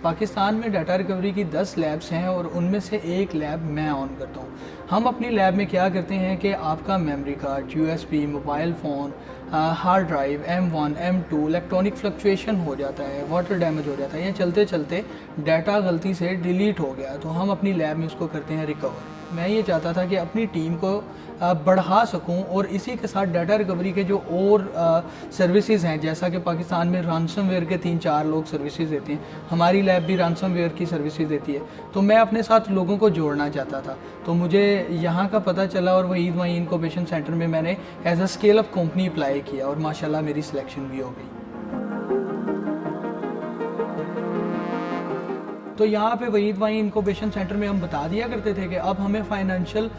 पाकिस्तान में data recovery की 10 labs हैं और उनमें से एक लैब मैं ऑन करता हूँ। हम अपनी लैब में क्या करते हैं कि आपका memory card, USB, mobile phone, hard drive, M1, M2 electronic fluctuation हो जाता है, वाटर डैमेज हो जाता है, या चलते चलते डाटा गलती से डिलीट हो गया, तो हम अपनी लैब में उसको करते हैं रिकवर। मैं ये चाहता था कि अपनी टीम को बढ़ा सकूं और इसी के साथ डाटा रिकवरी के जो और सर्विसेज हैं, जैसा कि पाकिस्तान में रैंसमवेयर के 3-4 लोग सर्विसेज देते हैं, हमारी लैब भी रैंसमवेयर की सर्विसेज देती है, तो मैं अपने साथ लोगों को जोड़ना चाहता था। तो मुझे यहाँ का पता चला और वहीद वाई इनक्यूबेशन सेंटर में मैंने as a scale up company apply किया और माशाल्लाह मेरी सिलेक्शन भी हो गई। तो यहाँ पे वहीद वाई इनक्यूबेशन सेंटर में हम बता दिया करते थे कि अब हमें फाइनेंशियल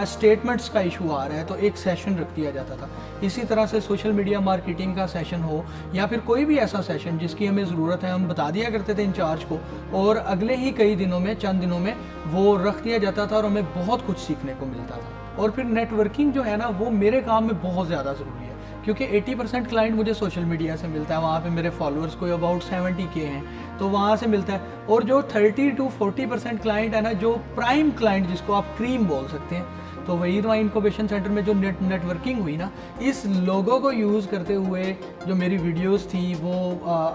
स्टेटमेंट्स का इशू आ रहा है, तो एक सेशन रख दिया जाता था। इसी तरह से सोशल मीडिया मार्केटिंग का सेशन हो या फिर कोई भी ऐसा सेशन जिसकी हमें ज़रूरत है, हम बता दिया करते थे इंचार्ज को, और अगले ही कई दिनों में, चंद दिनों में वो रख दिया जाता था और हमें बहुत कुछ सीखने को मिलता था। और फिर नेटवर्किंग जो है ना, वो मेरे काम में बहुत ज़्यादा ज़रूरी है, क्योंकि 80% क्लाइंट मुझे सोशल मीडिया से मिलता है। वहाँ पे मेरे फॉलोअर्स कोई अबाउट 70K हैं, तो वहाँ से मिलता है। और जो 30-40% क्लाइंट है ना, जो प्राइम क्लाइंट जिसको आप क्रीम बोल सकते हैं, तो वहीद वाई इनक्यूबेशन सेंटर में जो नेटवर्किंग हुई ना, इस लोगों को यूज़ करते हुए जो मेरी वीडियोस थी वो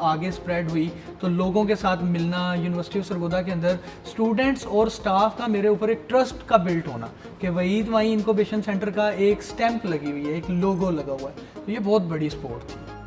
आगे स्प्रेड हुई। तो लोगों के साथ मिलना, यूनिवर्सिटी ऑफ सरगोदा के अंदर स्टूडेंट्स और स्टाफ का मेरे ऊपर एक ट्रस्ट का बिल्ट होना कि वहीद वाई इनक्यूबेशन सेंटर का एक स्टैंप लगी हुई है, एक लोगो लगा हुआ है, तो ये बहुत बड़ी सपोर्ट थी।